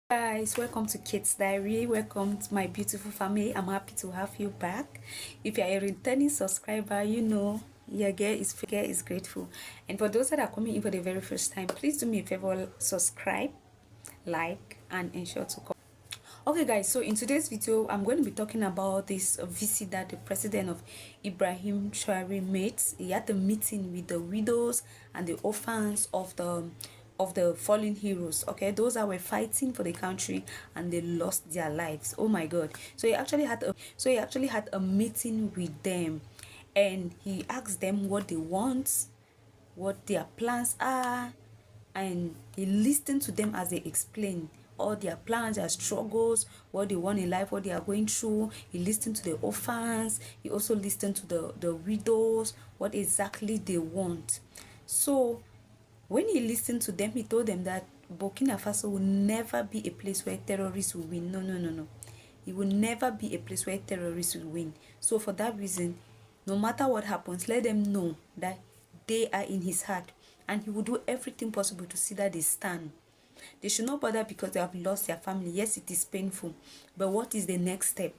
Guys, welcome to Kids Diary. Welcome to my beautiful family. I'm happy to have you back. If you're a returning subscriber, you know your girl is grateful. And for those that are coming in for the very first time, please do me a favor, subscribe, like, and ensure to comment. Okay guys, so in today's video I'm going to be talking about this visit that the president of Ibrahim Traoré made. He had a meeting with the widows and the orphans of the fallen heroes. Okay, those that were fighting for the country and they lost their lives. Oh my god. So he actually had a meeting with them, and he asked them what they want, what their plans are, and he listened to them as they explained all their plans, their struggles, what they want in life, what they are going through. He listened to the orphans. He also listened to the widows, what exactly they want. So when he listened to them, he told them that Burkina Faso will never be a place where terrorists will win. No. It will never be a place where terrorists will win. So for that reason, no matter what happens, let them know that they are in his heart, and he will do everything possible to see that they stand. They should not bother because they have lost their family. Yes, it is painful, but what is the next step?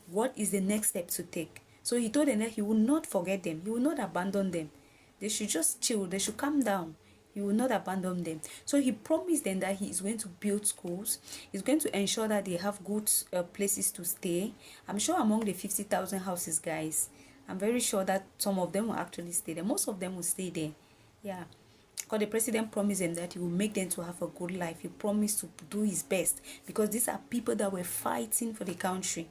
What is the next step to take? So he told them that he will not forget them. He will not abandon them. They should just chill. They should calm down. He will not abandon them. So he promised them that he is going to build schools. He's going to ensure that they have good places to stay. I'm sure among the 50,000 houses, guys, I'm very sure that some of them will actually stay there. Most of them will stay there. Yeah. Because the president promised them that he will make them to have a good life. He promised to do his best, because these are people that were fighting for the country.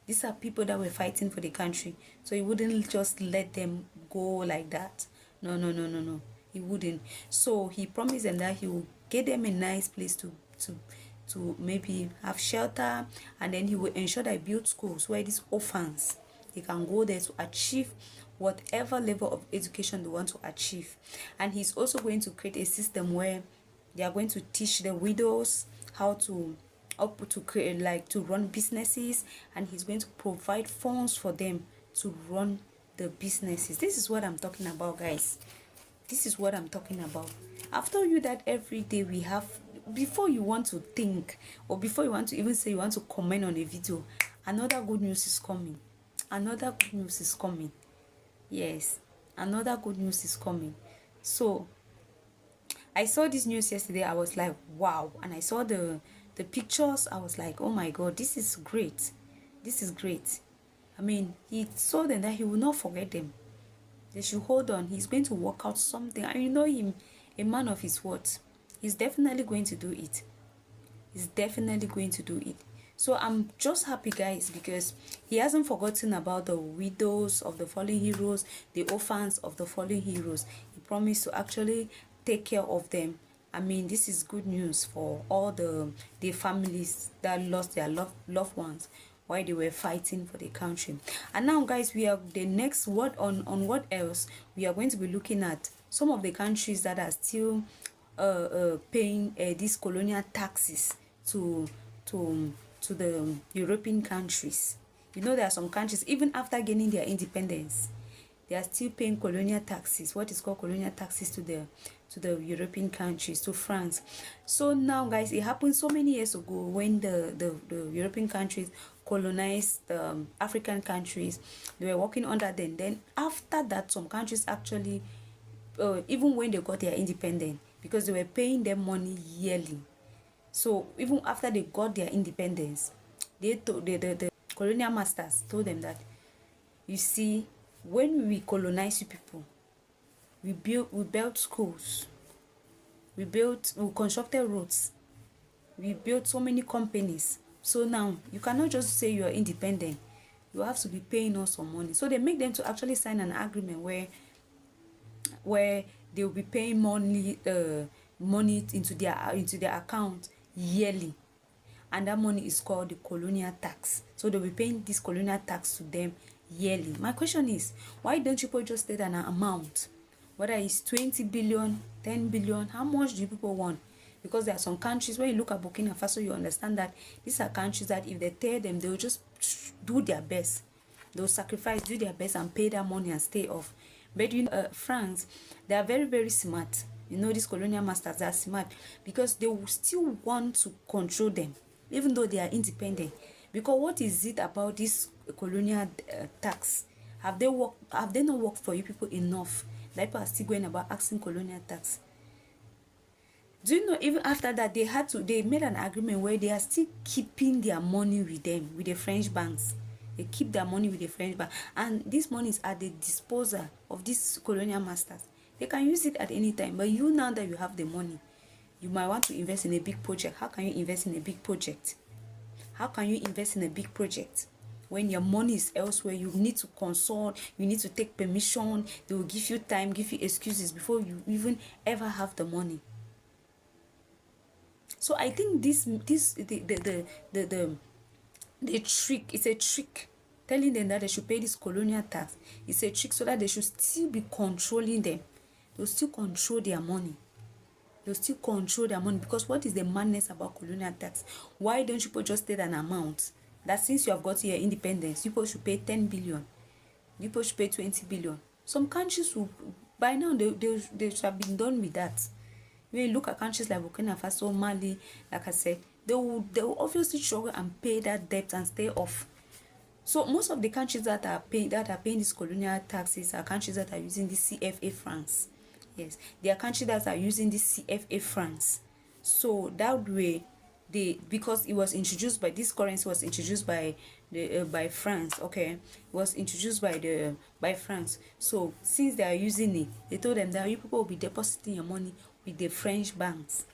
These are people that were fighting for the country. So he wouldn't just let them go like that. No. He wouldn't. So he promised them that he will get them a nice place to maybe have shelter, and then he will ensure that he build schools where these orphans, they can go there to achieve whatever level of education they want to achieve. And he's also going to create a system where they are going to teach the widows how to create, like, to run businesses, and he's going to provide funds for them to run the businesses. This is what I'm talking about, guys. This is what I'm talking about. I've told you that every day we have, before you want to think, or before you want to even say you want to comment on a video, another good news is coming. Another good news is coming. Yes, another good news is coming. So I saw this news yesterday. I was like, wow. And I saw the pictures. I was like, oh my god, this is great. This is great. I mean, he told them that he will not forget them. They should hold on. He's going to work out something. And you know him, a man of his words. He's definitely going to do it. He's definitely going to do it. So I'm just happy, guys, because he hasn't forgotten about the widows of the fallen heroes, the orphans of the fallen heroes. He promised to actually take care of them. I mean, this is good news for all the families that lost their loved ones while they were fighting for the country. And now, guys, we have the next word on what else. We are going to be looking at some of the countries that are still paying these colonial taxes to the European countries. You know, there are some countries, even after gaining their independence, they are still paying colonial taxes, what is called colonial taxes, to the European countries, to France. So now, guys, it happened so many years ago when the European countries colonized the African countries. They were working under them. Then after that, some countries actually, even when they got their independence, because they were paying them money yearly. So even after they got their independence, they told the colonial masters told them that, you see, when we colonize you people, we built schools, we constructed roads, we built so many companies. So now you cannot just say you are independent. You have to be paying us some money. So they make them to actually sign an agreement where they will be paying money into their account yearly, and that money is called the colonial tax. So they'll be paying this colonial tax to them yearly. My question is, why don't you people just state an amount, whether it's 20 billion, 10 billion? How much do you people want? Because there are some countries, when you look at Burkina Faso, you understand that these are countries that if they tear them, they'll just do their best. They'll sacrifice, do their best, and pay that money and stay off. But you know, France, they are very, very smart. You know, these colonial masters are smart because they will still want to control them, even though they are independent. Because what is it about this colonial tax? Have they not worked for you people enough? Like, people are still going about asking colonial tax. Do you know, even after that, they made an agreement where they are still keeping their money with them, with the French banks. They keep their money with the French bank, and this money is at the disposal of these colonial masters. They can use it at any time. But you, now that you have the money, you might want to invest in a big project. How can you invest in a big project? How can you invest in a big project when your money is elsewhere? You need to consult, you need to take permission. They will give you time, give you excuses before you even ever have the money. So I think the trick is a trick. Telling them that they should pay this colonial tax is a trick so that they should still be controlling them. They'll still control their money. They'll still control their money. Because what is the madness about colonial tax? Why don't you just state an amount that since you have got your independence, people should pay 10 billion, people should pay 20 billion? Some countries will, by now, they should have been done with that. When you look at countries like Burkina Faso, Mali, like I said, they will obviously struggle and pay that debt and stay off. So most of the countries that are paying these colonial taxes are countries that are using the CFA francs. Yes, they are countries that are using the CFA francs. So that way, because it was introduced by, this currency was introduced by France. Okay, it was introduced by France. So since they are using it, they told them that you people will be depositing your money with the French banks.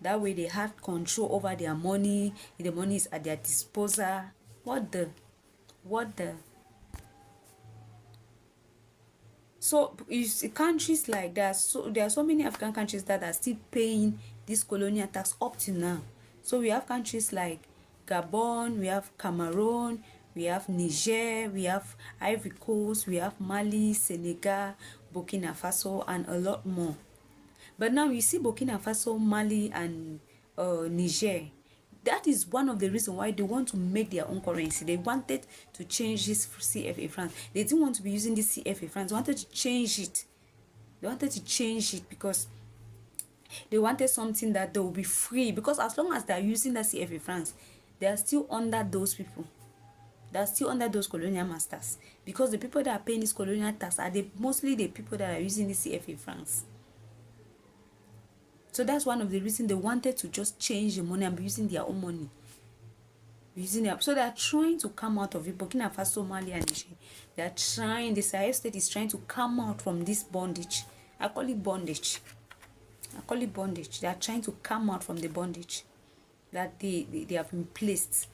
That way they have control over their money. The money is at their disposal. What the? So you see, countries like that, so there are so many African countries that are still paying this colonial tax up to now. So we have countries like Gabon, we have Cameroon, we have Niger, we have Ivory Coast, we have Mali, Senegal, Burkina Faso, and a lot more. But now you see Burkina Faso, Mali, and Niger. That is one of the reasons why they want to make their own currency. They wanted to change this CFA franc. They didn't want to be using this CFA franc. They wanted to change it. They wanted to change it because they wanted something that they will be free. Because as long as they are using that CFA franc, they are still under those people. They are still under those colonial masters. Because the people that are paying this colonial tax are mostly the people that are using the CFA francs. So that's one of the reasons they wanted to just change the money and be using their own money. So they are trying to come out of it. Burkina Faso, Mali, and Niger. They are trying, the Sahel state is trying to come out from this bondage. I call it bondage. They are trying to come out from the bondage that they have been placed.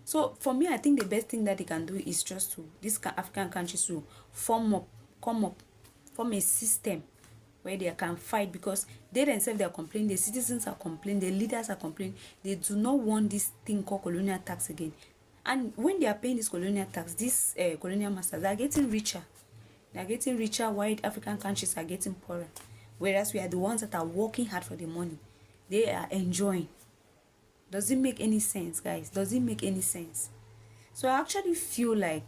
So for me, I think the best thing that they can do is just to, these African countries to form a system where they can fight, because they themselves, they are complaining, the citizens are complaining, the leaders are complaining. They do not want this thing called colonial tax again. And when they are paying this colonial tax, these colonial masters are getting richer. They are getting richer while African countries are getting poorer. Whereas we are the ones that are working hard for the money. They are enjoying. Does it make any sense, guys? Does it make any sense? So I actually feel like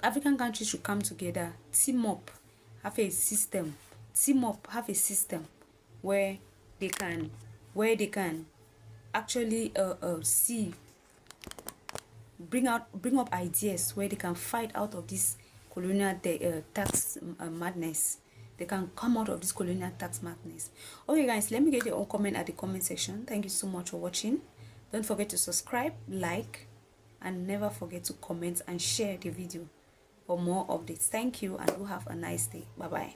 African countries should come together, team up, have a system where they can actually bring up ideas where they can fight out of this colonial tax madness. They can come out of this colonial tax madness. Okay, guys, let me get your own comment at the comment section. Thank you so much for watching. Don't forget to subscribe, like, and never forget to comment and share the video for more updates. Thank you, and do have a nice day. Bye bye.